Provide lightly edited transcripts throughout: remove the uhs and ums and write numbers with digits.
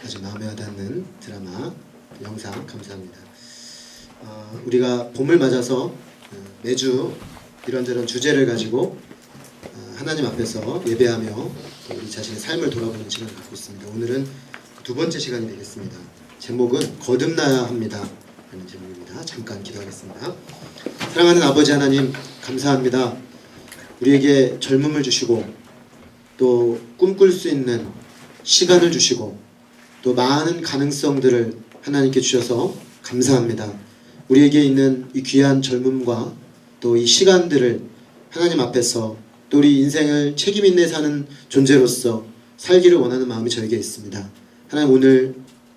아주 마음에 와닿는 드라마 영상 감사합니다. 우리가 봄을 맞아서 매주 이런저런 주제를 가지고 하나님 앞에서 예배하며 우리 자신의 삶을 돌아보는 시간을 갖고 있습니다. 오늘은 두 번째 시간이 되겠습니다. 제목은 거듭나야 합니다 라는 제목입니다. 잠깐 기도하겠습니다. 사랑하는 아버지 하나님, 감사합니다. 우리에게 젊음을 주시고 또 꿈꿀 수 있는 시간을 주시고 또 많은 가능성들을 하나님께 주셔서 감사합니다. 우리에게 있는 이 귀한 젊음과 또 이 시간들을 하나님 앞에서 또 우리 인생을 책임 있게 사는 존재로서 살기를 원하는 마음이 저에게 있습니다. 하나님, 오늘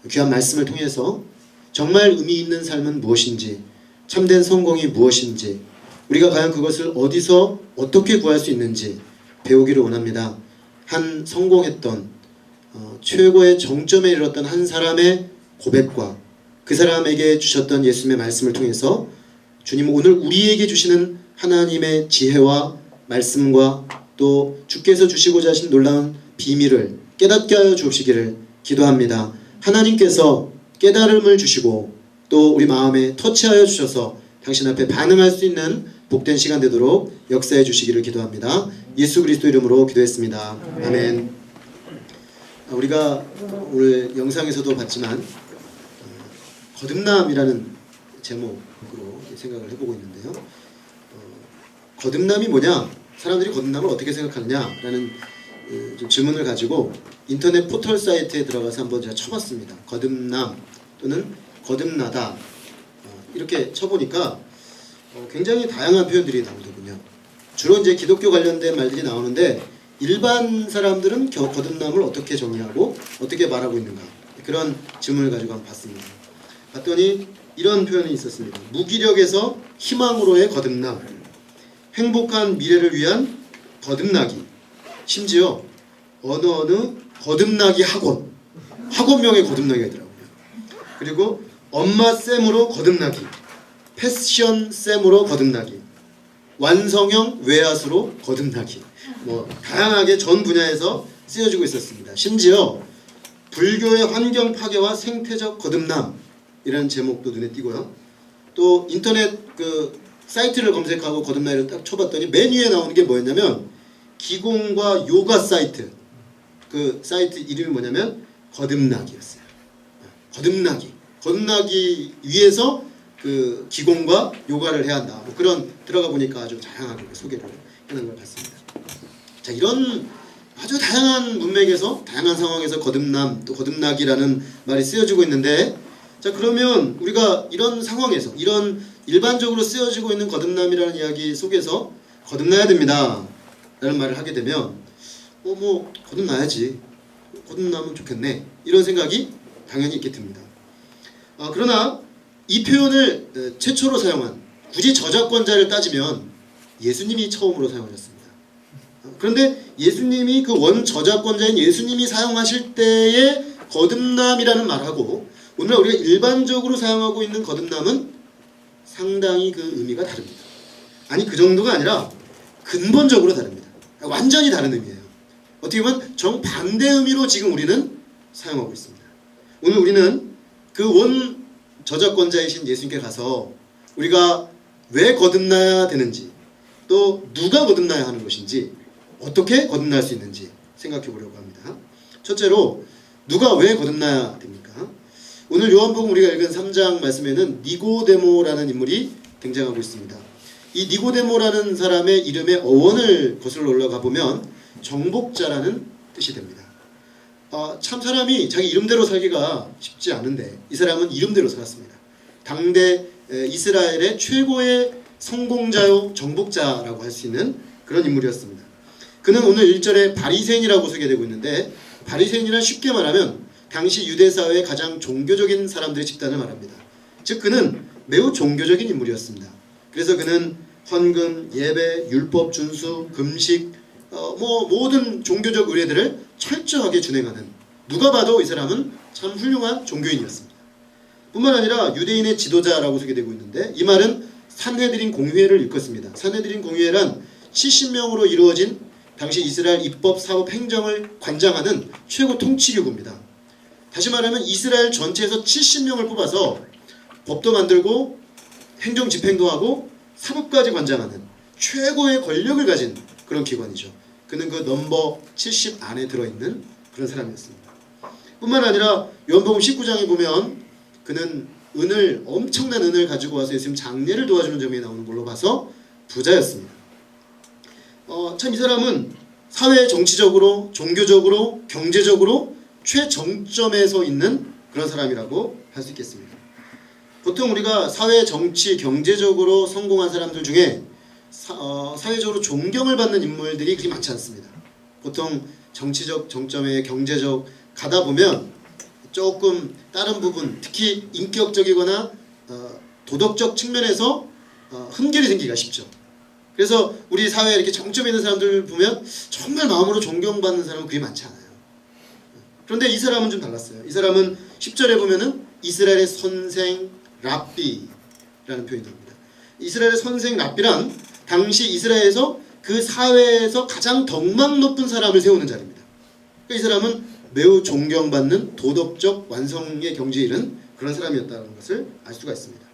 귀한 말씀을 통해서 정말 의미 있는 삶은 무엇인지, 참된 성공이 무엇인지, 우리가 과연 그것을 어디서 어떻게 구할 수 있는지 배우기를 원합니다. 한 성공했던 최고의 정점에 이르렀던 한 사람의 고백과 그 사람에게 주셨던 예수님의 말씀을 통해서 주님, 오늘 우리에게 주시는 하나님의 지혜와 말씀과 또 주께서 주시고자 하신 놀라운 비밀을 깨닫게 하여 주옵시기를 기도합니다. 하나님께서 깨달음을 주시고 또 우리 마음에 터치하여 주셔서 당신 앞에 반응할 수 있는 복된 시간 되도록 역사해 주시기를 기도합니다. 예수 그리스도 이름으로 기도했습니다. 아멘. 우리가 오늘 영상에서도 봤지만 거듭남이라는 제목으로 생각을 해보고 있는데요. 거듭남이 뭐냐? 사람들이 거듭남을 어떻게 생각하느냐라는 좀 질문을 가지고 인터넷 포털 사이트에 들어가서 한번 제가 쳐봤습니다. 거듭남 또는 거듭나다 이렇게 쳐보니까 굉장히 다양한 표현들이 나오더군요. 주로 이제 기독교 관련된 말들이 나오는데 일반 사람들은 거듭남을 어떻게 정의하고 어떻게 말하고 있는가, 그런 질문을 가지고 한번 봤습니다. 봤더니 이런 표현이 있었습니다. 무기력에서 희망으로의 거듭남, 행복한 미래를 위한 거듭나기, 심지어 어느 거듭나기 학원명의 거듭나기가 있더라고요. 그리고 엄마 쌤으로 거듭나기, 패션 쌤으로 거듭나기, 완성형 외아수로 거듭나기, 다양하게 전 분야에서 쓰여지고 있었습니다. 심지어 불교의 환경 파괴와 생태적 거듭남이라는 제목도 눈에 띄고요. 또 인터넷 사이트를 검색하고 거듭나기를 딱 쳐봤더니 맨 위에 나오는 게 뭐였냐면 기공과 요가 사이트, 그 사이트 이름이 뭐냐면 거듭나기였어요. 거듭나기 위해서 그 기공과 요가를 해야 한다. 그런 들어가 보니까 아주 다양하게 소개를 하는 걸 봤습니다. 자, 이런 아주 다양한 문맥에서 다양한 상황에서 거듭남 또 거듭나기라는 말이 쓰여지고 있는데, 자, 그러면 우리가 이런 상황에서 이런 일반적으로 쓰여지고 있는 거듭남이라는 이야기 속에서 거듭나야 됩니다 라는 말을 하게 되면 거듭나야지, 거듭나면 좋겠네, 이런 생각이 당연히 있게 듭니다. 그러나 이 표현을 최초로 사용한, 굳이 저작권자를 따지면 예수님이 처음으로 사용하셨습니다. 그런데 예수님이 그 원 저작권자인 예수님이 사용하실 때의 거듭남이라는 말하고 오늘날 우리가 일반적으로 사용하고 있는 거듭남은 상당히 그 의미가 다릅니다. 아니, 그 정도가 아니라 근본적으로 다릅니다. 완전히 다른 의미예요. 어떻게 보면 정반대 의미로 지금 우리는 사용하고 있습니다. 오늘 우리는 그 원 저작권자이신 예수님께 가서 우리가 왜 거듭나야 되는지, 또 누가 거듭나야 하는 것인지, 어떻게 거듭날 수 있는지 생각해 보려고 합니다. 첫째로, 누가 왜 거듭나야 됩니까? 오늘 요한복음 우리가 읽은 3장 말씀에는 니고데모라는 인물이 등장하고 있습니다. 이 니고데모라는 사람의 이름의 어원을 거슬러 올라가 보면 정복자라는 뜻이 됩니다. 참 사람이 자기 이름대로 살기가 쉽지 않은데 이 사람은 이름대로 살았습니다. 당대 이스라엘의 최고의 성공자요 정복자라고 할 수 있는 그런 인물이었습니다. 그는 오늘 1절에 바리새인이라고 소개되고 있는데, 바리새인이란 쉽게 말하면 당시 유대사회의 가장 종교적인 사람들의 집단을 말합니다. 즉 그는 매우 종교적인 인물이었습니다. 그래서 그는 헌금, 예배, 율법 준수, 금식, 모든 종교적 의례들을 철저하게 준행하는, 누가 봐도 이 사람은 참 훌륭한 종교인이었습니다. 뿐만 아니라 유대인의 지도자라고 소개되고 있는데, 이 말은 산헤드린 공회를 일컫습니다. 산헤드린 공회란 70명으로 이루어진 당시 이스라엘 입법, 사법, 행정을 관장하는 최고 통치기구입니다. 다시 말하면 이스라엘 전체에서 70명을 뽑아서 법도 만들고 행정 집행도 하고 사법까지 관장하는 최고의 권력을 가진 그런 기관이죠. 그는 그 넘버 70 안에 들어있는 그런 사람이었습니다. 뿐만 아니라 요한복음 19장에 보면 그는 엄청난 은을 가지고 와서 예수님 장례를 도와주는 점이 나오는 걸로 봐서 부자였습니다. 참 이 사람은 사회 정치적으로, 종교적으로, 경제적으로 최정점에 서 있는 그런 사람이라고 할 수 있겠습니다. 보통 우리가 사회, 정치, 경제적으로 성공한 사람들 중에 사회적으로 존경을 받는 인물들이 그리 많지 않습니다. 보통 정치적 정점에 경제적 가다 보면 조금 다른 부분, 특히 인격적이거나 도덕적 측면에서 흠결이 생기기가 쉽죠. 그래서 우리 사회에 이렇게 정점에 있는 사람들 보면 정말 마음으로 존경받는 사람은 그리 많지 않아요. 그런데 이 사람은 좀 달랐어요. 이 사람은 10절에 보면은 이스라엘의 선생 랍비라는 표현이 나옵니다. 이스라엘의 선생 랍비란 당시 이스라엘에서 그 사회에서 가장 덕망 높은 사람을 세우는 자리입니다. 그러니까 이 사람은 매우 존경받는 도덕적 완성의 경지에 이른 그런 사람이었다는 것을 알 수가 있습니다.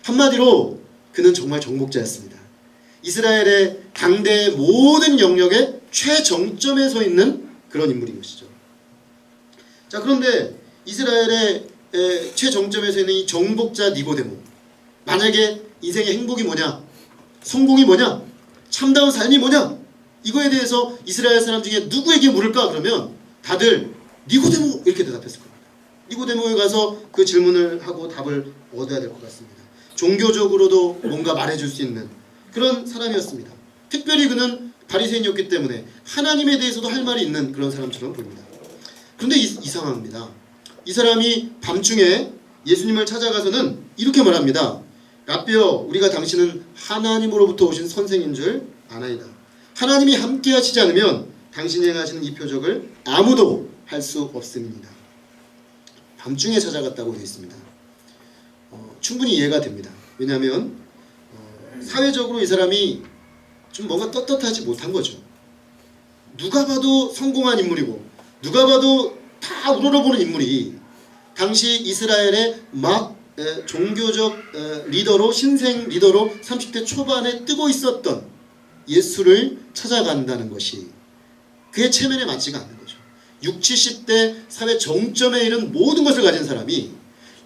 한마디로 그는 정말 정복자였습니다. 이스라엘의 당대의 모든 영역의 최정점에 서 있는 그런 인물인 것이죠. 자, 그런데 이스라엘의 최정점에 서 있는 이 정복자 니고데모, 만약에 인생의 행복이 뭐냐, 성공이 뭐냐, 참다운 삶이 뭐냐, 이거에 대해서 이스라엘 사람 중에 누구에게 물을까? 그러면 다들 니고데모 이렇게 대답했을 겁니다. 니고데모에 가서 그 질문을 하고 답을 얻어야 될 것 같습니다. 종교적으로도 뭔가 말해줄 수 있는 그런 사람이었습니다. 특별히 그는 바리새인이었기 때문에 하나님에 대해서도 할 말이 있는 그런 사람처럼 보입니다. 그런데 이상합니다. 이 사람이 밤중에 예수님을 찾아가서는 이렇게 말합니다. 랍비여, 우리가 당신은 하나님으로부터 오신 선생인 줄 아나이다. 하나님이 함께 하시지 않으면 당신이 행하시는 이 표적을 아무도 할 수 없습니다. 밤중에 찾아갔다고 되어 있습니다. 충분히 이해가 됩니다. 왜냐하면 사회적으로 이 사람이 좀 뭔가 떳떳하지 못한 거죠. 누가 봐도 성공한 인물이고 누가 봐도 다 우러러보는 인물이 당시 이스라엘의 막 종교적 리더로, 신생 리더로 30대 초반에 뜨고 있었던 예수를 찾아간다는 것이 그의 체면에 맞지가 않는 거죠. 60, 70대 사회 정점에 이른 모든 것을 가진 사람이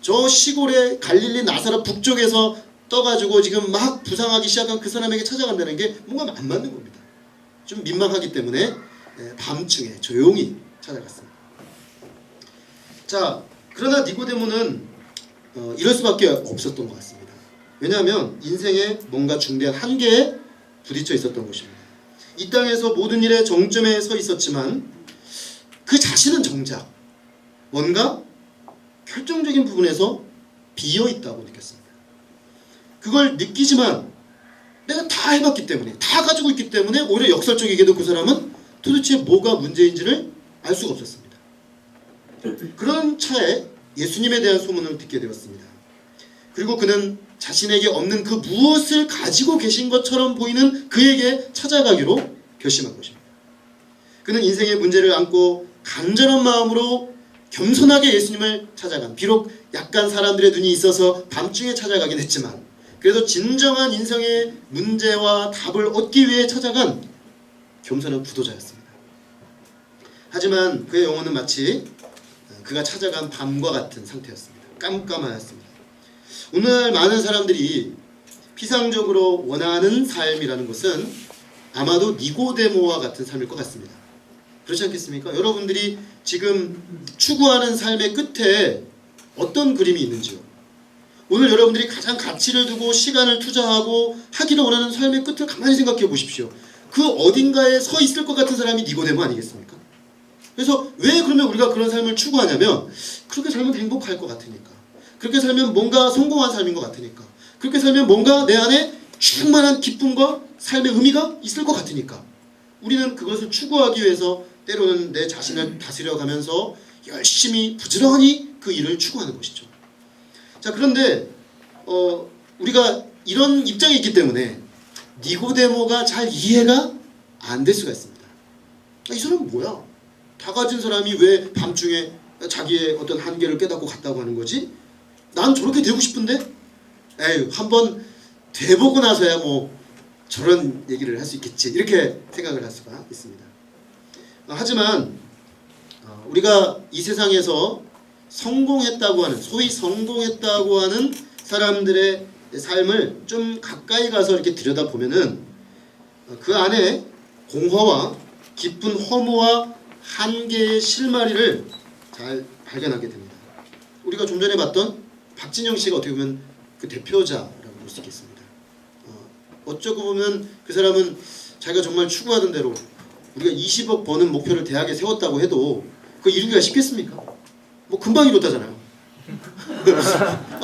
저 시골의 갈릴리 나사렛 북쪽에서 떠가지고 지금 막 부상하기 시작한 그 사람에게 찾아간다는 게 뭔가 안 맞는 겁니다. 좀 민망하기 때문에 밤중에 조용히 찾아갔습니다. 자, 그러나 니고데모는 이럴 수밖에 없었던 것 같습니다. 왜냐하면 인생에 뭔가 중대한 한계에 부딪혀 있었던 것입니다. 이 땅에서 모든 일의 정점에 서 있었지만 그 자신은 정작 뭔가 결정적인 부분에서 비어있다고 느꼈습니다. 그걸 느끼지만 내가 다 해봤기 때문에, 다 가지고 있기 때문에 오히려 역설적이게도 그 사람은 도대체 뭐가 문제인지를 알 수가 없었습니다. 그런 차에 예수님에 대한 소문을 듣게 되었습니다. 그리고 그는 자신에게 없는 그 무엇을 가지고 계신 것처럼 보이는 그에게 찾아가기로 결심한 것입니다. 그는 인생의 문제를 안고 간절한 마음으로 겸손하게 예수님을 찾아간, 비록 약간 사람들의 눈이 있어서 밤중에 찾아가긴 했지만 그래도 진정한 인생의 문제와 답을 얻기 위해 찾아간 겸손한 구도자였습니다. 하지만 그의 영혼은 마치 그가 찾아간 밤과 같은 상태였습니다. 깜깜하였습니다. 오늘 많은 사람들이 피상적으로 원하는 삶이라는 것은 아마도 니고데모와 같은 삶일 것 같습니다. 그렇지 않겠습니까? 여러분들이 지금 추구하는 삶의 끝에 어떤 그림이 있는지요? 오늘 여러분들이 가장 가치를 두고 시간을 투자하고 하기를 원하는 삶의 끝을 가만히 생각해 보십시오. 그 어딘가에 서 있을 것 같은 사람이 니고데모 아니겠습니까? 그래서 왜 그러면 우리가 그런 삶을 추구하냐면 그렇게 살면 행복할 것 같으니까, 그렇게 살면 뭔가 성공한 삶인 것 같으니까, 그렇게 살면 뭔가 내 안에 충만한 기쁨과 삶의 의미가 있을 것 같으니까 우리는 그것을 추구하기 위해서 때로는 내 자신을 다스려가면서 열심히 부지런히 그 일을 추구하는 것이죠. 자, 그런데 우리가 이런 입장에 있기 때문에 니고데모가 잘 이해가 안 될 수가 있습니다. 이 사람은 뭐야? 다 가진 사람이 왜 밤중에 자기의 어떤 한계를 깨닫고 갔다고 하는 거지? 난 저렇게 되고 싶은데? 에휴, 한번 돼보고 나서야 뭐 저런 얘기를 할 수 있겠지, 이렇게 생각을 할 수가 있습니다. 하지만 우리가 이 세상에서 성공했다고 하는, 소위 성공했다고 하는 사람들의 삶을 좀 가까이 가서 이렇게 들여다보면은 그 안에 공허와 깊은 허무와 한계의 실마리를 잘 발견하게 됩니다. 우리가 좀 전에 봤던 박진영 씨가 어떻게 보면 그 대표자라고 볼 수 있겠습니다. 어쩌고 보면 그 사람은 자기가 정말 추구하던 대로 우리가 20억 버는 목표를 대학에 세웠다고 해도 그거 이루기가 쉽겠습니까? 뭐 금방 이뤘다잖아요.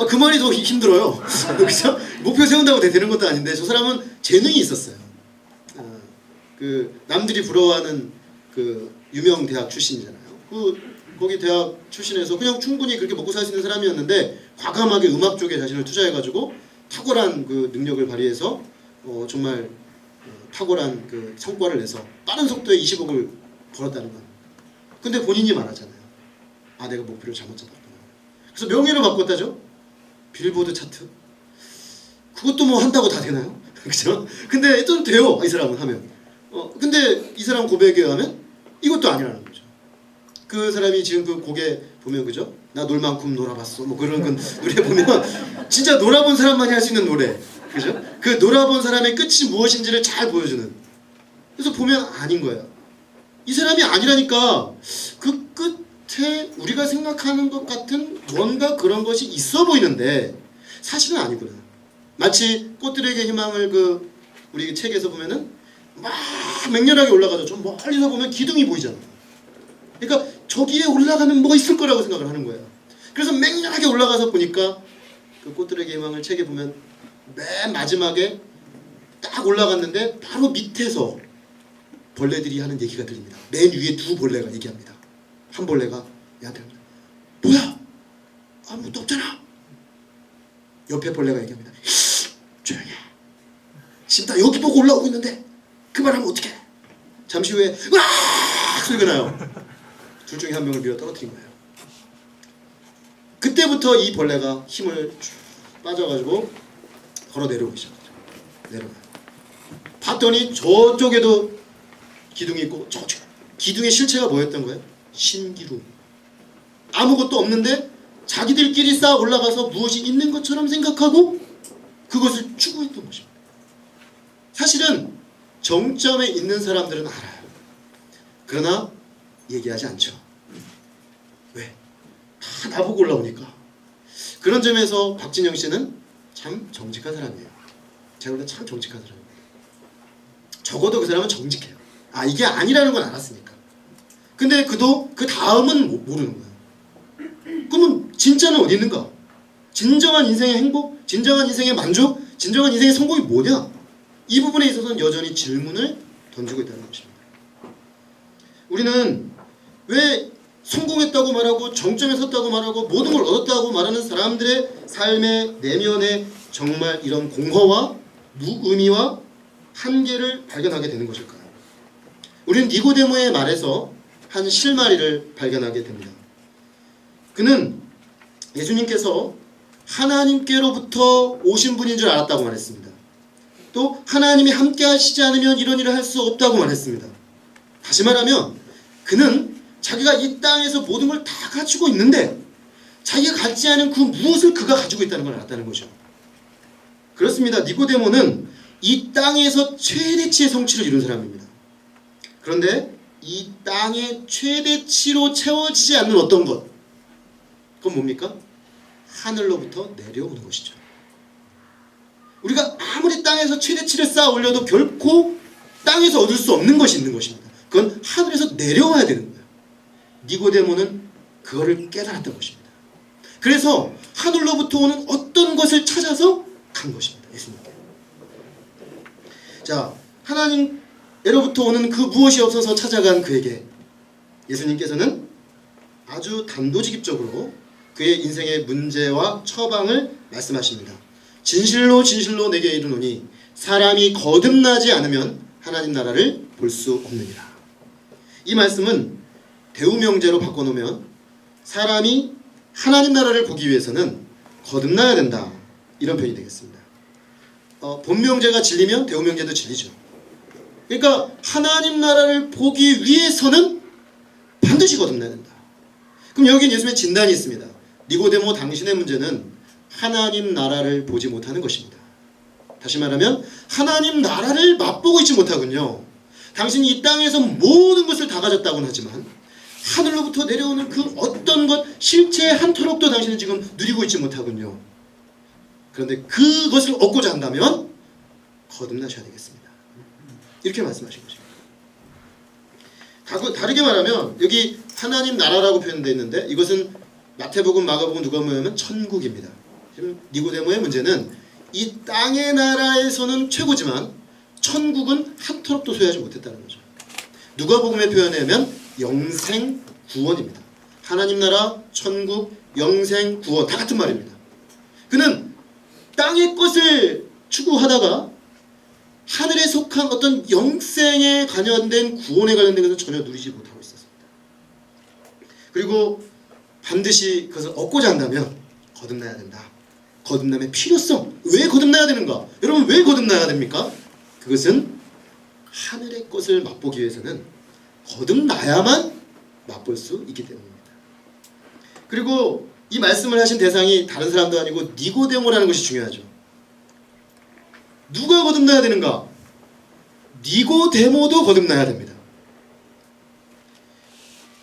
그 말이 더 힘들어요. 그렇죠? 목표 세운다고 되는 것도 아닌데 저 사람은 재능이 있었어요. 그 남들이 부러워하는 그 유명 대학 출신이잖아요. 거기 대학 출신에서 그냥 충분히 그렇게 먹고 살 수 있는 사람이었는데 과감하게 음악 쪽에 자신을 투자해가지고 탁월한 그 능력을 발휘해서 정말 탁월한 그 성과를 내서 빠른 속도에 20억을 벌었다는 건. 근데 본인이 말하잖아요. 아, 내가 목표를 잘못 잡았구나. 그래서 명예를 바꿨다죠. 빌보드 차트. 그것도 뭐 한다고 다 되나요? 그죠? 근데 좀 돼요, 이 사람은 하면. 근데 이 사람 고백에 의하면 이것도 아니라는 거죠. 그 사람이 지금 그 곡에 보면, 그죠? 나 놀 만큼 놀아봤어, 뭐 그런 그 노래 보면 진짜 놀아본 사람만이 할 수 있는 노래, 그죠? 그 놀아본 사람의 끝이 무엇인지를 잘 보여주는. 그래서 보면 아닌 거예요. 이 사람이 아니라니까. 그 끝에 우리가 생각하는 것 같은 뭔가 그런 것이 있어 보이는데 사실은 아니구나. 마치 꽃들에게 희망을 그 우리 책에서 보면은 막 맹렬하게 올라가죠. 좀 멀리서 보면 기둥이 보이잖아. 그러니까 저기에 올라가면 뭐가 있을 거라고 생각을 하는 거예요. 그래서 맹렬하게 올라가서 보니까 그 꽃들에게 희망을 책에 보면 맨 마지막에 딱 올라갔는데 바로 밑에서 벌레들이 하는 얘기가 들립니다. 맨 위에 두 벌레가 얘기합니다. 한 벌레가 얘한테 합니다. 뭐야? 아무것도 없잖아. 옆에 벌레가 얘기합니다. 조용히 해. 지금 다 여기 보고 올라오고 있는데 그 말하면 어떡해? 잠시 후에 으악 소리가 나요. 둘 중에 한 명을 밀어 떨어뜨린 거예요. 그때부터 이 벌레가 힘을 빠져가지고 걸어 내려오기 시작하죠. 내려가요. 봤더니 저쪽에도 기둥이 있고 저쪽 기둥의 실체가 뭐였던 거예요? 신기루. 아무것도 없는데 자기들끼리 쌓아 올라가서 무엇이 있는 것처럼 생각하고 그것을 추구했던 것입니다. 사실은 정점에 있는 사람들은 알아요. 그러나 얘기하지 않죠. 왜? 다 나보고 올라오니까. 그런 점에서 박진영 씨는 참 정직한 사람이에요. 제가 볼 때 참 정직한 사람입니다. 적어도 그 사람은 정직해요. 아, 이게 아니라는 건 알았으니까. 근데 그도 그 다음은 모르는 거예요. 그러면 진짜는 어디 있는가? 진정한 인생의 행복, 진정한 인생의 만족, 진정한 인생의 성공이 뭐냐? 이 부분에 있어서는 여전히 질문을 던지고 있다는 것입니다. 우리는 왜 성공했다고 말하고 정점에 섰다고 말하고 모든 걸 얻었다고 말하는 사람들의 삶의 내면에 정말 이런 공허와 무의미와 한계를 발견하게 되는 것일까요? 우리는 니고데모의 말에서 한 실마리를 발견하게 됩니다. 그는 예수님께서 하나님께로부터 오신 분인 줄 알았다고 말했습니다. 또 하나님이 함께 하시지 않으면 이런 일을 할 수 없다고 말했습니다. 다시 말하면 그는 자기가 이 땅에서 모든 걸 다 가지고 있는데 자기가 갖지 않은 그 무엇을 그가 가지고 있다는 걸 알았다는 거죠. 그렇습니다. 니고데모는 이 땅에서 최대치의 성취를 이룬 사람입니다. 그런데 이 땅의 최대치로 채워지지 않는 어떤 것, 그건 뭡니까? 하늘로부터 내려오는 것이죠. 우리가 아무리 땅에서 최대치를 쌓아 올려도 결코 땅에서 얻을 수 없는 것이 있는 것입니다. 그건 하늘에서 내려와야 되는 거예요. 니고데모는 그거를 깨달았던 것입니다. 그래서 하늘로부터 오는 어떤 것을 찾아서 간 것입니다. 예수님께. 자, 하나님으로부터 오는 그 무엇이 없어서 찾아간 그에게 예수님께서는 아주 단도직입적으로 그의 인생의 문제와 처방을 말씀하십니다. 진실로 진실로 내게 이르노니 사람이 거듭나지 않으면 하나님 나라를 볼 수 없느니라. 이 말씀은 대우명제로 바꿔놓으면 사람이 하나님 나라를 보기 위해서는 거듭나야 된다. 이런 표현이 되겠습니다. 본명제가 진리면 대우명제도 진리죠. 그러니까 하나님 나라를 보기 위해서는 반드시 거듭나야 된다. 그럼 여기는 예수님의 진단이 있습니다. 니고데모, 당신의 문제는 하나님 나라를 보지 못하는 것입니다. 다시 말하면 하나님 나라를 맛보고 있지 못하군요. 당신이 이 땅에서 모든 것을 다 가졌다고는 하지만 하늘로부터 내려오는 그 어떤 것, 실체의 한 토록도 당신은 지금 누리고 있지 못하군요. 그런데 그것을 얻고자 한다면 거듭나셔야 되겠습니다. 이렇게 말씀하신 것입니다. 다르게 말하면 여기 하나님 나라라고 표현되어 있는데 이것은 마태복음, 마가복음, 누가복음은 천국입니다. 지금 니고데모의 문제는 이 땅의 나라에서는 최고지만 천국은 한 토록도 소유하지 못했다는 거죠. 누가복음의 표현에 의하면 영생 구원입니다. 하나님 나라, 천국, 영생, 구원 다 같은 말입니다. 그는 땅의 것을 추구하다가 하늘에 속한 어떤 영생에 관련된 구원에 관련된 것은 전혀 누리지 못하고 있었습니다. 그리고 반드시 그것을 얻고자 한다면 거듭나야 된다. 거듭남의 필요성. 왜 거듭나야 되는가? 여러분 왜 거듭나야 됩니까? 그것은 하늘의 것을 맛보기 위해서는 거듭나야만 맛볼 수 있기 때문입니다. 그리고 이 말씀을 하신 대상이 다른 사람도 아니고 니고데모라는 것이 중요하죠. 누가 거듭나야 되는가? 니고데모도 거듭나야 됩니다.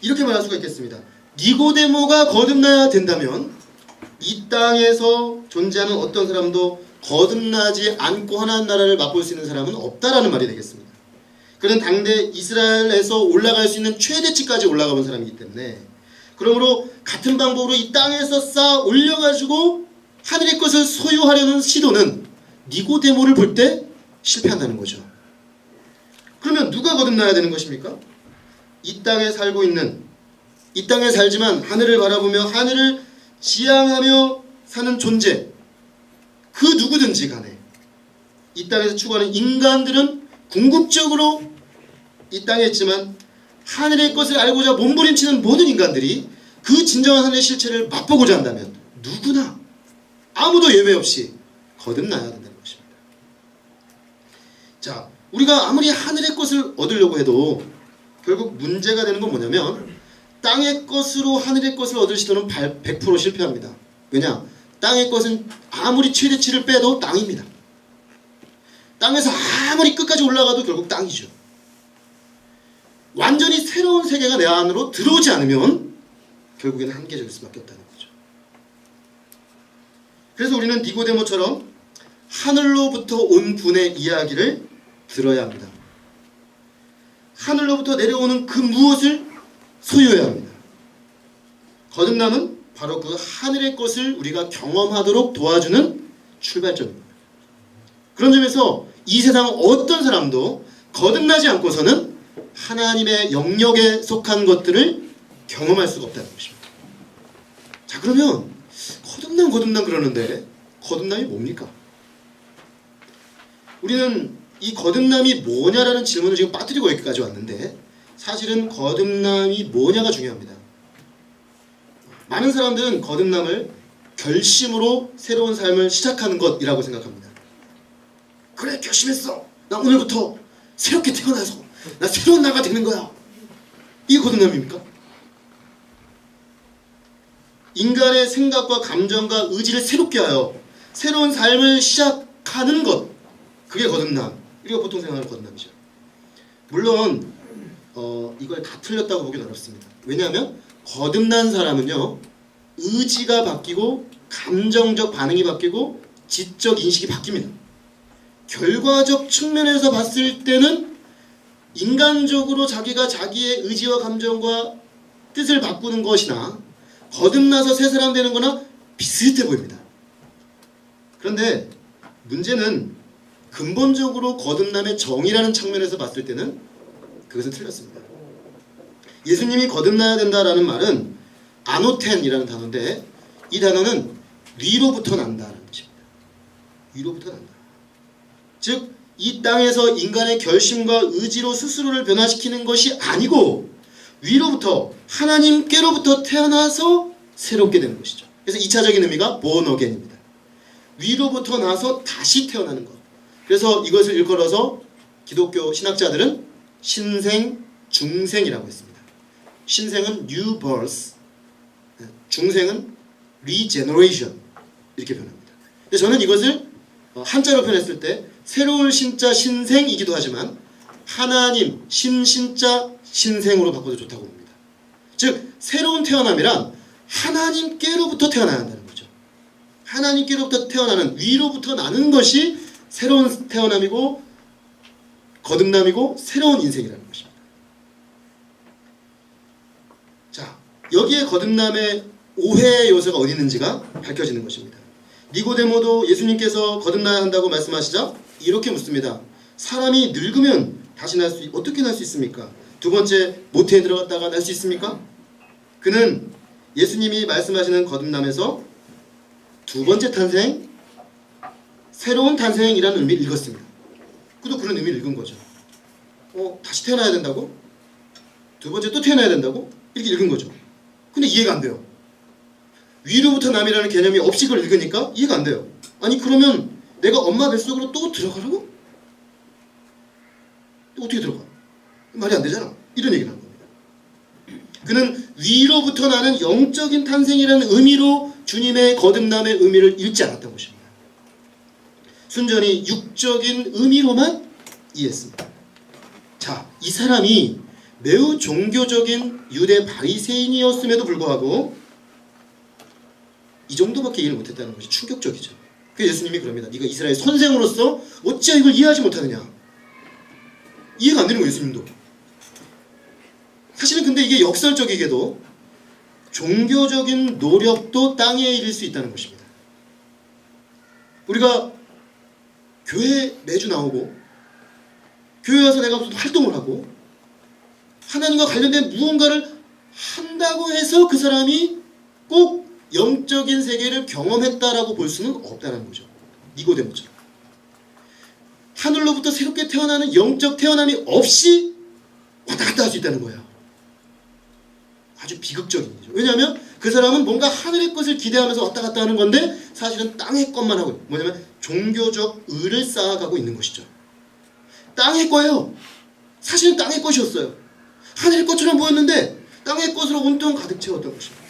이렇게 말할 수가 있겠습니다. 니고데모가 거듭나야 된다면 이 땅에서 존재하는 어떤 사람도 거듭나지 않고 하나님 나라를 맛볼 수 있는 사람은 없다라는 말이 되겠습니다. 그는 당대 이스라엘에서 올라갈 수 있는 최대치까지 올라가 본 사람이기 때문에 그러므로 같은 방법으로 이 땅에서 쌓아 올려가지고 하늘의 것을 소유하려는 시도는 니고데모를 볼 때 실패한다는 거죠. 그러면 누가 거듭나야 되는 것입니까? 이 땅에 살고 있는, 이 땅에 살지만 하늘을 바라보며 하늘을 지향하며 사는 존재, 그 누구든지 간에 이 땅에서 추구하는 인간들은 궁극적으로 이 땅에 있지만 하늘의 것을 알고자 몸부림치는 모든 인간들이 그 진정한 하늘의 실체를 맛보고자 한다면 누구나 아무도 예외 없이 거듭나야 된다는 것입니다. 자, 우리가 아무리 하늘의 것을 얻으려고 해도 결국 문제가 되는 건 뭐냐면 땅의 것으로 하늘의 것을 얻을 시도는 100% 실패합니다. 왜냐? 땅의 것은 아무리 최대치를 빼도 땅입니다. 땅에서 아무리 끝까지 올라가도 결국 땅이죠. 완전히 새로운 세계가 내 안으로 들어오지 않으면 결국에는 한계적일 수밖에 없다는 거죠. 그래서 우리는 니고데모처럼 하늘로부터 온 분의 이야기를 들어야 합니다. 하늘로부터 내려오는 그 무엇을 소유해야 합니다. 거듭남은 바로 그 하늘의 것을 우리가 경험하도록 도와주는 출발점입니다. 그런 점에서 이 세상 어떤 사람도 거듭나지 않고서는 하나님의 영역에 속한 것들을 경험할 수가 없다는 것입니다. 자, 그러면 거듭남 그러는데 거듭남이 뭡니까? 우리는 이 거듭남이 뭐냐라는 질문을 지금 빠뜨리고 여기까지 왔는데 사실은 거듭남이 뭐냐가 중요합니다. 많은 사람들은 거듭남을 결심으로 새로운 삶을 시작하는 것이라고 생각합니다. 그래, 결심했어. 나 오늘부터 새롭게 태어나서 나 새로운 나가 되는 거야. 이게 거듭남입니까? 인간의 생각과 감정과 의지를 새롭게 하여 새로운 삶을 시작하는 것, 그게 거듭남. 우리가 보통 생각하는 거듭남이죠. 물론 이걸 다 틀렸다고 보기는 어렵습니다. 왜냐하면 거듭난 사람은요, 의지가 바뀌고 감정적 반응이 바뀌고 지적 인식이 바뀝니다. 결과적 측면에서 봤을 때는 인간적으로 자기가 자기의 의지와 감정과 뜻을 바꾸는 것이나 거듭나서 새 사람 되는 거나 비슷해 보입니다. 그런데 문제는 근본적으로 거듭남의 정의라는 측면에서 봤을 때는 그것은 틀렸습니다. 예수님이 거듭나야 된다라는 말은 아노텐이라는 단어인데 이 단어는 위로부터 난다라는 것입니다. 위로부터 난다. 즉 이 땅에서 인간의 결심과 의지로 스스로를 변화시키는 것이 아니고 위로부터 하나님께로부터 태어나서 새롭게 되는 것이죠. 그래서 2차적인 의미가 born again입니다. 위로부터 나서 다시 태어나는 것. 그래서 이것을 일컬어서 기독교 신학자들은 신생, 중생이라고 했습니다. 신생은 new birth, 중생은 regeneration 이렇게 표현합니다. 저는 이것을 한자로 표현했을 때 새로운 신자 신생이기도 하지만 하나님 신신자 신생으로 바꿔도 좋다고 봅니다. 즉 새로운 태어남이란 하나님께로부터 태어나야 한다는 거죠. 하나님께로부터 태어나는 위로부터 나는 것이 새로운 태어남이고 거듭남이고 새로운 인생이라는 것입니다. 자, 여기에 거듭남의 오해의 요소가 어디 있는지가 밝혀지는 것입니다. 니고데모도 예수님께서 거듭나야 한다고 말씀하시자 이렇게 묻습니다. 사람이 늙으면 다시 어떻게 날 수 있습니까? 두 번째 모태에 들어갔다가 날 수 있습니까? 그는 예수님이 말씀하시는 거듭남에서 두 번째 탄생, 새로운 탄생이라는 의미를 읽었습니다. 그도 그런 의미를 읽은 거죠. 다시 태어나야 된다고? 두 번째 또 태어나야 된다고? 이렇게 읽은 거죠. 근데 이해가 안 돼요. 위로부터 남이라는 개념이 없이 그걸 읽으니까 이해가 안 돼요. 아니 그러면 내가 엄마 뱃속으로 또 들어가라고? 또 어떻게 들어가? 말이 안 되잖아. 이런 얘기를 한 겁니다. 그는 위로부터 나는 영적인 탄생이라는 의미로 주님의 거듭남의 의미를 읽지 않았던 것입니다. 순전히 육적인 의미로만 이해했습니다. 자, 이 사람이 매우 종교적인 유대 바리새인이었음에도 불구하고 이 정도밖에 이해를 못했다는 것이 충격적이죠. 그래서 예수님이 그럽니다. 네가 이스라엘 선생으로서 어찌하여 이걸 이해하지 못하느냐. 이해가 안 되는 거예요. 예수님도. 사실은 근데 이게 역설적이게도 종교적인 노력도 땅에 이를 수 있다는 것입니다. 우리가 교회 매주 나오고 교회 와서 내가 무슨 활동을 하고 하나님과 관련된 무언가를 한다고 해서 그 사람이 꼭 영적인 세계를 경험했다라고 볼 수는 없다는 거죠. 니고데모처럼. 하늘로부터 새롭게 태어나는 영적 태어남이 없이 왔다 갔다 할 수 있다는 거예요. 아주 비극적인 거죠. 왜냐하면 그 사람은 뭔가 하늘의 것을 기대하면서 왔다 갔다 하는 건데 사실은 땅의 것만 하고 있는, 뭐냐면 종교적 의를 쌓아가고 있는 것이죠. 땅의 거예요. 사실은 땅의 것이었어요. 하늘의 것처럼 보였는데 땅의 것으로 온통 가득 채웠던 것입니다.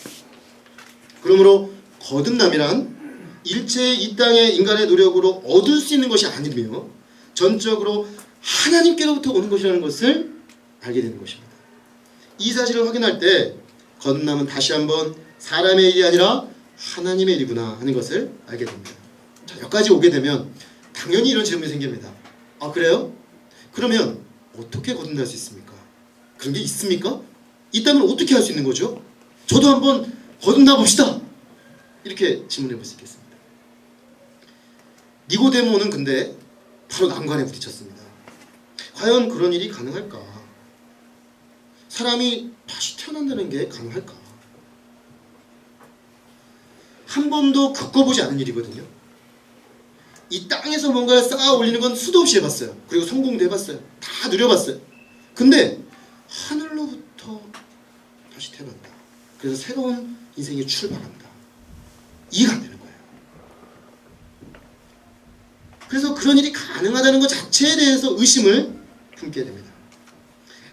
그러므로 거듭남이란 일체의 이 땅의 인간의 노력으로 얻을 수 있는 것이 아니며 전적으로 하나님께로부터 오는 것이라는 것을 알게 되는 것입니다. 이 사실을 확인할 때 거듭남은 다시 한번 사람의 일이 아니라 하나님의 일이구나 하는 것을 알게 됩니다. 자, 여기까지 오게 되면 당연히 이런 질문이 생깁니다. 아 그래요? 그러면 어떻게 거듭날 수 있습니까? 그런 게 있습니까? 있다면 어떻게 할 수 있는 거죠? 저도 한번 거듭나 봅시다. 이렇게 질문해 볼 수 있겠습니다. 니고데모는 근데 바로 난관에 부딪혔습니다. 과연 그런 일이 가능할까? 사람이 다시 태어난다는 게 가능할까? 한 번도 겪어보지 않은 일이거든요. 이 땅에서 뭔가를 쌓아 올리는 건 수도 없이 해봤어요. 그리고 성공도 해봤어요. 다 누려봤어요. 근데 하늘로부터 다시 태어난다. 그래서 새로운 인생이 출발한다. 이해가 안 되는 거예요. 그래서 그런 일이 가능하다는 것 자체에 대해서 의심을 품게 됩니다.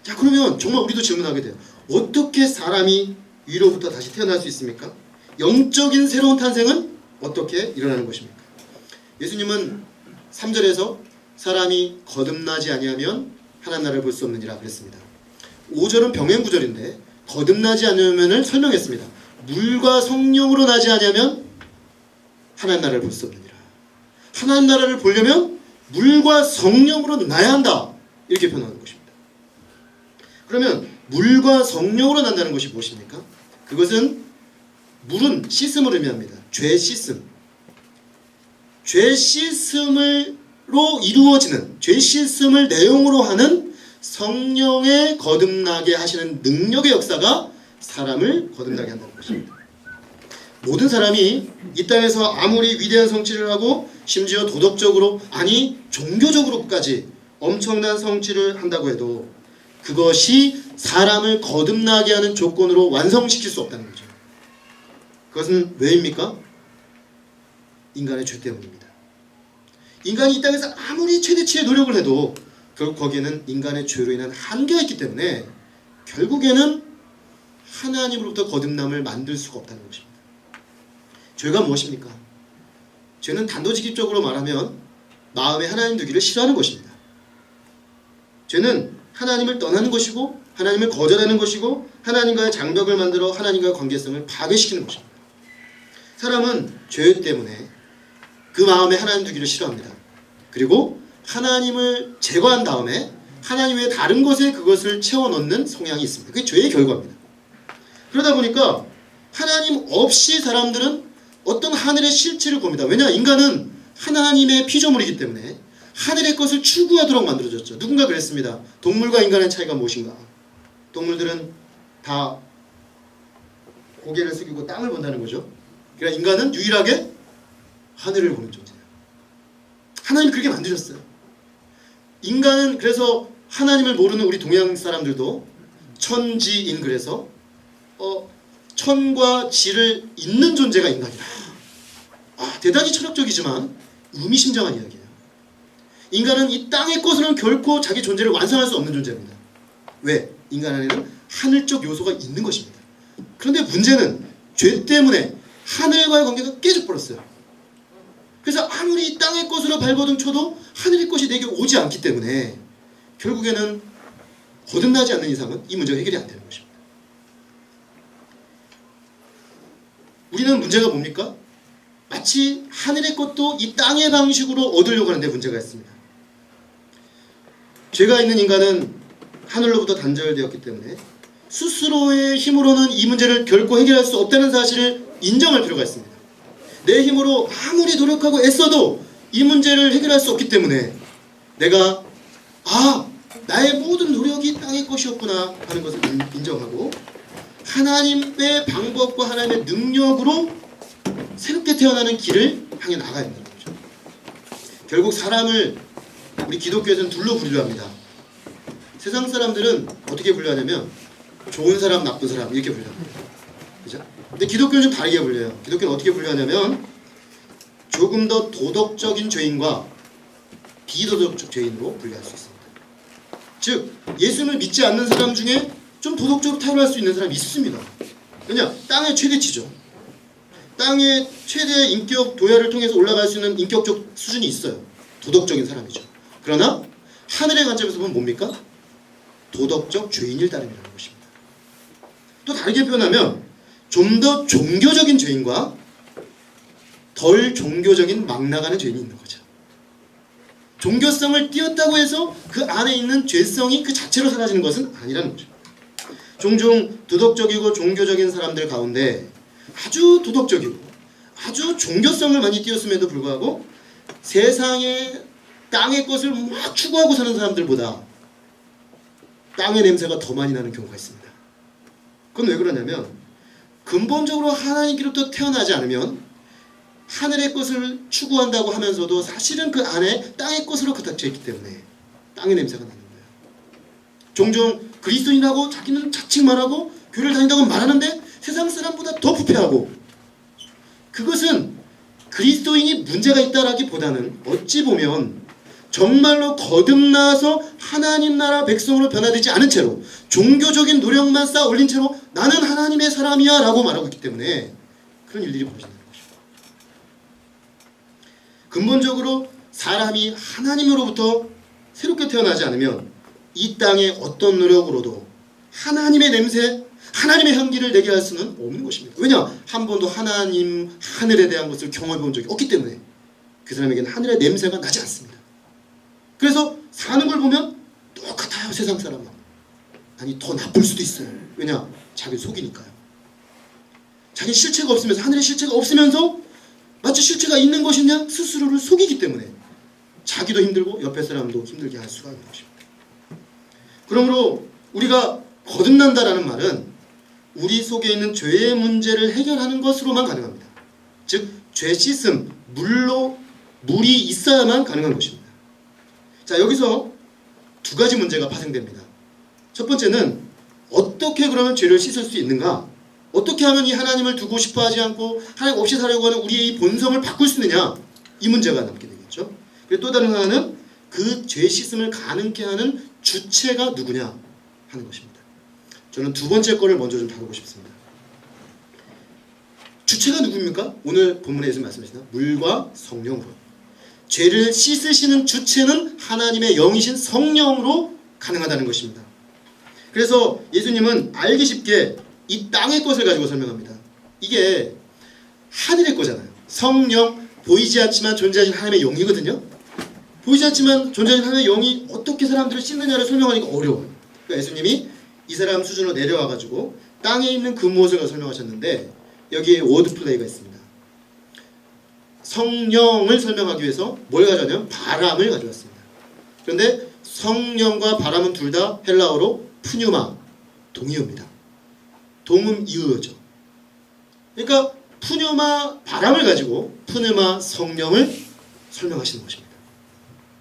자, 그러면 정말 우리도 질문하게 돼요. 어떻게 사람이 위로부터 다시 태어날 수 있습니까? 영적인 새로운 탄생은 어떻게 일어나는 것입니까? 예수님은 3절에서 사람이 거듭나지 아니하면 하나님 나라를 볼 수 없느니라 그랬습니다. 5절은 병행 구절인데 거듭나지 않으면을 설명했습니다. 물과 성령으로 나지 아니하면 하나님 나라를 볼 수 없느니라. 하나님 나라를 보려면 물과 성령으로 나야 한다. 이렇게 표현하는 것입니다. 그러면 물과 성령으로 난다는 것이 무엇입니까? 그것은 물은 씻음을 의미합니다. 죄 씻음. 죄 씻음으로 이루어지는, 죄 씻음을 내용으로 하는 성령의 거듭나게 하시는 능력의 역사가 사람을 거듭나게 한다는 것입니다. 모든 사람이 이 땅에서 아무리 위대한 성취를 하고 심지어 도덕적으로, 아니 종교적으로까지 엄청난 성취를 한다고 해도 그것이 사람을 거듭나게 하는 조건으로 완성시킬 수 없다는 거죠. 그것은 왜입니까? 인간의 죄 때문입니다. 인간이 이 땅에서 아무리 최대치의 노력을 해도 결국 거기에는 인간의 죄로 인한 한계가 있기 때문에 결국에는 하나님으로부터 거듭남을 만들 수가 없다는 것입니다. 죄가 무엇입니까? 죄는 단도직입적으로 말하면 마음에 하나님 두기를 싫어하는 것입니다. 죄는 하나님을 떠나는 것이고 하나님을 거절하는 것이고 하나님과의 장벽을 만들어 하나님과의 관계성을 파괴시키는 것입니다. 사람은 죄 때문에 그 마음에 하나님 두기를 싫어합니다. 그리고 하나님을 제거한 다음에 하나님 외에 다른 것에 그것을 채워넣는 성향이 있습니다. 그게 죄의 결과입니다. 그러다 보니까 하나님 없이 사람들은 어떤 하늘의 실체를 봅니다. 왜냐? 인간은 하나님의 피조물이기 때문에 하늘의 것을 추구하도록 만들어졌죠. 누군가 그랬습니다. 동물과 인간의 차이가 무엇인가? 동물들은 다 고개를 숙이고 땅을 본다는 거죠. 그러니까 인간은 유일하게 하늘을 보는 존재예요. 하나님이 그렇게 만드셨어요. 인간은 그래서 하나님을 모르는 우리 동양 사람들도 천지인, 그래서 천과 지를 잇는 존재가 인간이다. 대단히 철학적이지만 의미심장한 이야기예요. 인간은 이 땅의 것으로는 결코 자기 존재를 완성할 수 없는 존재입니다. 왜? 인간 안에는 하늘적 요소가 있는 것입니다. 그런데 문제는 죄 때문에 하늘과의 관계가 깨져버렸어요. 그래서 아무리 이 땅의 것으로 발버둥 쳐도 하늘의 것이 내게 오지 않기 때문에 결국에는 거듭나지 않는 이상은 이 문제가 해결이 안 되는 것입니다. 우리는 문제가 뭡니까? 마치 하늘의 것도 이 땅의 방식으로 얻으려고 하는데 문제가 있습니다. 죄가 있는 인간은 하늘로부터 단절되었기 때문에 스스로의 힘으로는 이 문제를 결코 해결할 수 없다는 사실을 인정할 필요가 있습니다. 내 힘으로 아무리 노력하고 애써도 이 문제를 해결할 수 없기 때문에 내가 나의 모든 노력이 땅의 것이었구나 하는 것을 인정하고 하나님의 방법과 하나님의 능력으로 새롭게 태어나는 길을 향해 나가야 된다는 거죠. 결국 사람을 우리 기독교에서는 둘로 분류합니다. 세상 사람들은 어떻게 분류하냐면 좋은 사람, 나쁜 사람 이렇게 분류합니다. 그죠? 근데 기독교는 좀 다르게 분류해요. 기독교는 어떻게 분류하냐면 조금 더 도덕적인 죄인과 비도덕적 죄인으로 분류할 수 있습니다. 즉 예수를 믿지 않는 사람 중에 좀 도덕적으로 타협할 수 있는 사람이 있습니다. 왜냐? 땅의 최대치죠. 땅의 최대 인격 도야를 통해서 올라갈 수 있는 인격적 수준이 있어요. 도덕적인 사람이죠. 그러나 하늘의 관점에서 보면 뭡니까? 도덕적 죄인일 따름이라는 것입니다. 또 다르게 표현하면 좀 더 종교적인 죄인과 덜 종교적인 막 나가는 죄인이 있는 거죠. 종교성을 띄었다고 해서 그 안에 있는 죄성이 그 자체로 사라지는 것은 아니라는 거죠. 종종 도덕적이고 종교적인 사람들 가운데 아주 도덕적이고 아주 종교성을 많이 띄었음에도 불구하고 세상의 땅의 것을 막 추구하고 사는 사람들보다 땅의 냄새가 더 많이 나는 경우가 있습니다. 그건 왜 그러냐면 근본적으로 하나님께로부터 태어나지 않으면 하늘의 것을 추구한다고 하면서도 사실은 그 안에 땅의 것으로 가득 차 있기 때문에 땅의 냄새가 나는 거예요. 종종 그리스도인이라고 자기는 자칭 말하고 교회를 다닌다고 말하는데 세상 사람보다 더 부패하고, 그것은 그리스도인이 문제가 있다라기보다는 어찌 보면 정말로 거듭나서 하나님 나라 백성으로 변화되지 않은 채로 종교적인 노력만 쌓아 올린 채로 나는 하나님의 사람이야 라고 말하고 있기 때문에 그런 일들이 벌어진다는 거죠. 근본적으로 사람이 하나님으로부터 새롭게 태어나지 않으면 이 땅의 어떤 노력으로도 하나님의 냄새, 하나님의 향기를 내게 할 수는 없는 것입니다. 왜냐? 한 번도 하나님, 하늘에 대한 것을 경험해 본 적이 없기 때문에 그 사람에게는 하늘의 냄새가 나지 않습니다. 그래서 사는 걸 보면 똑같아요, 세상 사람은. 아니, 더 나쁠 수도 있어요. 왜냐? 자기 속이니까요. 자기 실체가 없으면서, 하늘의 실체가 없으면서 마치 실체가 있는 것이냐? 스스로를 속이기 때문에 자기도 힘들고 옆에 사람도 힘들게 할 수가 있는 것입니다. 그러므로 우리가 거듭난다라는 말은 우리 속에 있는 죄의 문제를 해결하는 것으로만 가능합니다. 즉, 죄 씻음, 물이 있어야만 가능한 것입니다. 자, 여기서 두 가지 문제가 파생됩니다. 첫 번째는 어떻게 그러면 죄를 씻을 수 있는가? 어떻게 하면 이 하나님을 두고 싶어 하지 않고 하나님 없이 살려고 하는 우리의 이 본성을 바꿀 수 있느냐? 이 문제가 남게 되겠죠. 그리고 또 다른 하나는 그 죄 씻음을 가능케 하는 주체가 누구냐 하는 것입니다. 저는 두 번째 거를 먼저 좀 다루고 싶습니다. 주체가 누구입니까? 오늘 본문에 예수님 말씀하시나? 물과 성령으로. 죄를 씻으시는 주체는 하나님의 영이신 성령으로 가능하다는 것입니다. 그래서 예수님은 알기 쉽게 이 땅의 것을 가지고 설명합니다. 이게 하늘의 거잖아요. 성령, 보이지 않지만 존재하신 하나님의 영이거든요. 보이지 않지만 존재하는 하나님의 영이 어떻게 사람들을 씻느냐를 설명하기가 어려워요. 그러니까 예수님이 이 사람 수준으로 내려와가지고 땅에 있는 그 무엇을 설명하셨는데 여기에 워드 플레이가 있습니다. 성령을 설명하기 위해서 뭘 가져왔냐면 바람을 가져왔습니다. 그런데 성령과 바람은 둘 다 헬라어로 푸뉴마, 동의어입니다. 동음이어죠. 그러니까 푸뉴마 바람을 가지고 푸뉴마 성령을 설명하시는 것입니다.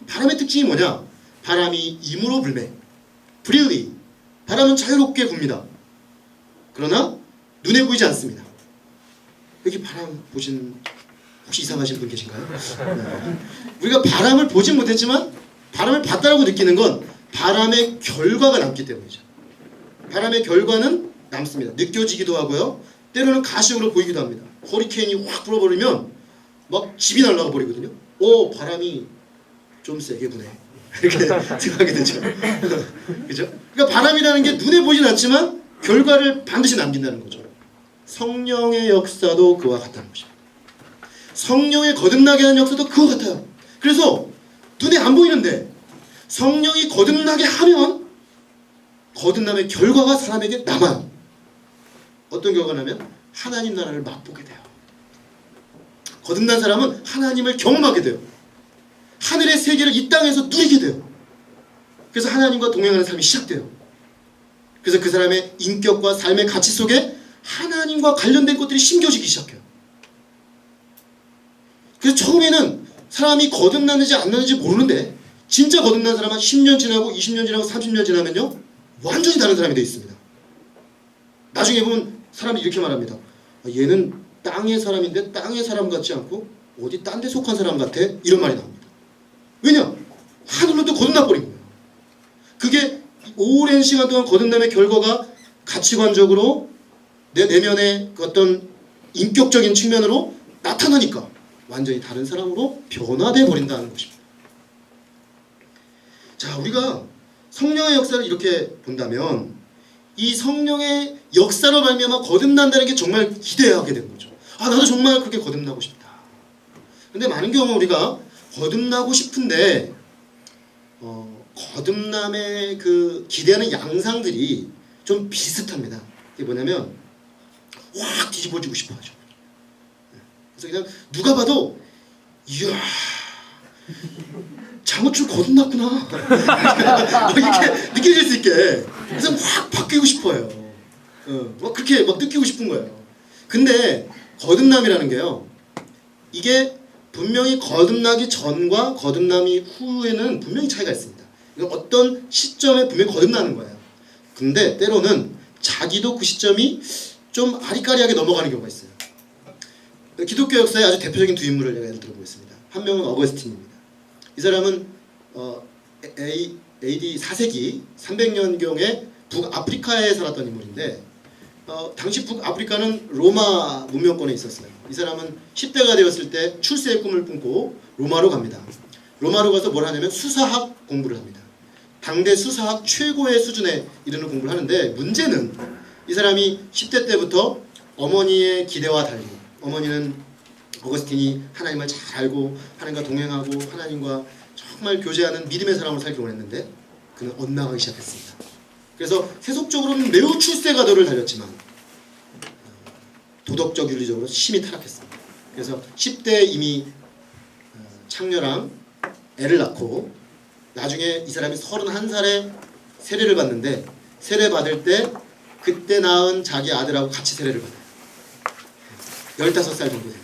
바람의 특징이 뭐냐? 바람이 임으로 불매. freely. 바람은 자유롭게 붑니다. 그러나 눈에 보이지 않습니다. 여기 바람 보신 혹시 이상하신 분 계신가요? 네. 우리가 바람을 보진 못했지만 바람을 봤다고 느끼는 건 바람의 결과가 남기 때문이죠. 바람의 결과는 남습니다. 느껴지기도 하고요. 때로는 가시적으로 보이기도 합니다. 허리케인이 확 불어버리면 막 집이 날아가 버리거든요. 바람이 좀 세게 부네. 이렇게 생각하게 되죠. 그죠? 그러니까 바람이라는 게 눈에 보이진 않지만 결과를 반드시 남긴다는 거죠. 성령의 역사도 그와 같다는 것입니다. 성령의 거듭나게 하는 역사도 그와 같아요. 그래서 눈에 안 보이는데 성령이 거듭나게 하면 거듭남의 결과가 사람에게 남아요. 어떤 결과가 나면 하나님 나라를 맛보게 돼요. 거듭난 사람은 하나님을 경험하게 돼요. 하늘의 세계를 이 땅에서 누리게 돼요. 그래서 하나님과 동행하는 삶이 시작돼요. 그래서 그 사람의 인격과 삶의 가치 속에 하나님과 관련된 것들이 심겨지기 시작해요. 그래서 처음에는 사람이 거듭났는지 안 났는지 모르는데 진짜 거듭난 사람은 10년 지나고 20년 지나고 30년 지나면요 완전히 다른 사람이 되어 있습니다. 나중에 보면 사람이 이렇게 말합니다. 얘는 땅의 사람인데 땅의 사람 같지 않고 어디 딴 데 속한 사람 같아? 이런 말이 나옵니다. 왜냐? 하늘로 또 거듭나버린 거예요. 그게 오랜 시간 동안 거듭남의 결과가 가치관적으로 내 내면의 그 어떤 인격적인 측면으로 나타나니까 완전히 다른 사람으로 변화돼 버린다는 것입니다. 자, 우리가 성령의 역사를 이렇게 본다면 이 성령의 역사로 말미암아 거듭난다는 게 정말 기대하게 되는 거죠. 나도 정말 그렇게 거듭나고 싶다. 근데 많은 경우 우리가 거듭나고 싶은데 거듭남의 그 기대하는 양상들이 좀 비슷합니다. 이게 뭐냐면 확 뒤집어지고 싶어 하죠. 그래서 그냥 누가 봐도 이야 장어출 거듭났구나 이렇게 느껴질 수 있게 그래서 확 바뀌고 싶어요. 막 그렇게 막 느끼고 싶은 거예요. 근데 거듭남이라는 게요, 이게 분명히 거듭나기 전과 거듭남이 후에는 분명히 차이가 있습니다. 그러니까 어떤 시점에 분명히 거듭나는 거예요. 근데 때로는 자기도 그 시점이 좀 아리까리하게 넘어가는 경우가 있어요. 기독교 역사의 아주 대표적인 두 인물을 제가 예를 들어보겠습니다. 한 명은 어거스틴입니다. 이 사람은 AD 4세기 300년경에 북아프리카에 살았던 인물인데 당시 북아프리카는 로마 문명권에 있었어요. 이 사람은 10대가 되었을 때 출세의 꿈을 꿈고 로마로 갑니다. 로마로 가서 뭘 하냐면 수사학 공부를 합니다. 당대 수사학 최고의 수준에 이르는 공부를 하는데 문제는 이 사람이 10대 때부터 어머니의 기대와 달리 어머니는 어거스틴이 하나님을 잘 알고 하나님과 동행하고 하나님과 정말 교제하는 믿음의 사람을 살기 원했는데 그는 엇나가기 시작했습니다. 그래서 세속적으로는 매우 출세가도를 달렸지만 도덕적 윤리적으로 심히 타락했습니다. 그래서 10대에 이미 창녀랑 애를 낳고 나중에 이 사람이 31살에 세례를 받는데 세례 받을 때 그때 낳은 자기 아들하고 같이 세례를 받아요. 15살 정도 돼요.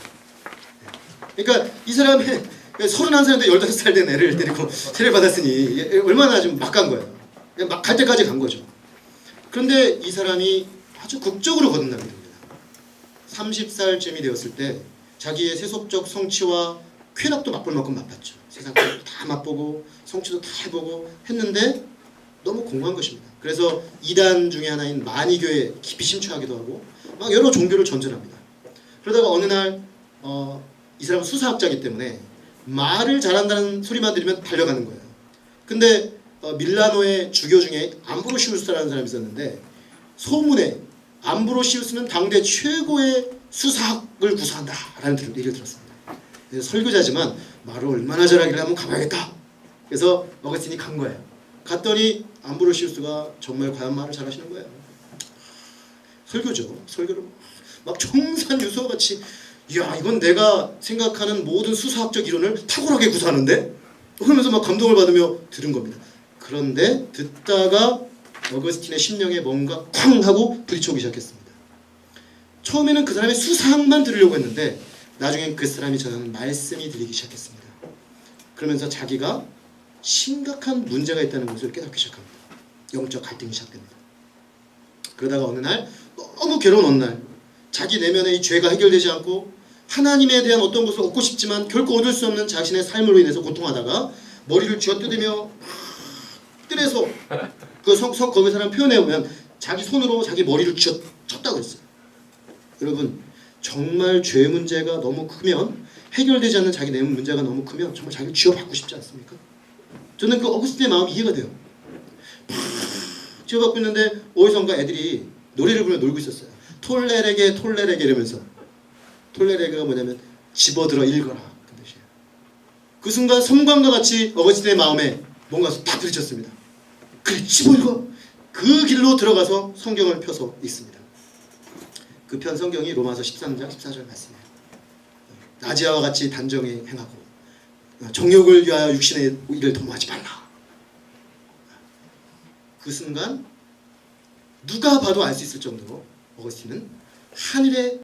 그러니까 이 사람이 31살인데 15살 된 애를 데리고 세례를 받았으니 얼마나 좀 막 간 거예요. 막 갈 때까지 간 거죠. 그런데 이 사람이 아주 극적으로 거듭나게 됩니다. 30살쯤이 되었을 때 자기의 세속적 성취와 쾌락도 맛볼 만큼 맛봤죠. 세상 다 맛보고 성취도 다 해보고 했는데 너무 공허한 것입니다. 그래서 이단 중에 하나인 마니교에 깊이 심취하기도 하고 막 여러 종교를 전전합니다. 그러다가 어느 날 이 사람은 수사학자이기 때문에 말을 잘한다는 소리만 들으면 달려가는 거예요. 근데 밀라노의 주교 중에 암브로시우스라는 사람이 있었는데 소문에 암브로시우스는 당대 최고의 수사학을 구사한다라는 얘기를 들었습니다. 설교자지만 말을 얼마나 잘하길래 한번 가봐야겠다. 그래서 어거스틴이 간 거예요. 갔더니 암브로시우스가 정말 과연 말을 잘하시는 거예요. 설교죠. 설교를 막 청산유수와 같이 이야 이건 내가 생각하는 모든 수사학적 이론을 탁월하게 구사하는데? 그러면서 막 감동을 받으며 들은 겁니다. 그런데 듣다가 어거스틴의 심령에 뭔가 쾅 하고 부딪혀오기 시작했습니다. 처음에는 그 사람의 수사학만 들으려고 했는데 나중엔 그 사람이 전하는 말씀이 들리기 시작했습니다. 그러면서 자기가 심각한 문제가 있다는 것을 깨닫기 시작합니다. 영적 갈등이 시작됩니다. 그러다가 어느 날 너무 괴로운 어느 날 자기 내면의 이 죄가 해결되지 않고 하나님에 대한 어떤 것을 얻고 싶지만 결코 얻을 수 없는 자신의 삶으로 인해서 고통하다가 머리를 쥐어뜯으며 뜰에서 거기 사람 표현해 보면 자기 손으로 자기 머리를 쳤다고 했어요. 여러분 정말 죄 문제가 너무 크면 해결되지 않는 자기 내면 문제가 너무 크면 정말 자기를 쥐어받고 싶지 않습니까? 저는 그 어거스틴의 마음이 이해가 돼요. 쥐어받고 있는데 어디선가 애들이 노래를 부르며 놀고 있었어요. 톨레레게 톨레레게 이러면서 톨레레게가 뭐냐면 집어들어 읽어라 그 뜻이에요. 그 순간 섬광과 같이 어거스틴의 마음에 뭔가 딱 부딪혔습니다. 그래 집어 읽어. 그 길로 들어가서 성경을 펴서 읽습니다. 그 편 성경이 로마서 13장 14절 말씀이에요. 나지아와 같이 단정히 행하고 정욕을 위하여 육신의 일을 도모하지 말라. 그 순간 누가 봐도 알 수 있을 정도로 어거스틴은 하늘의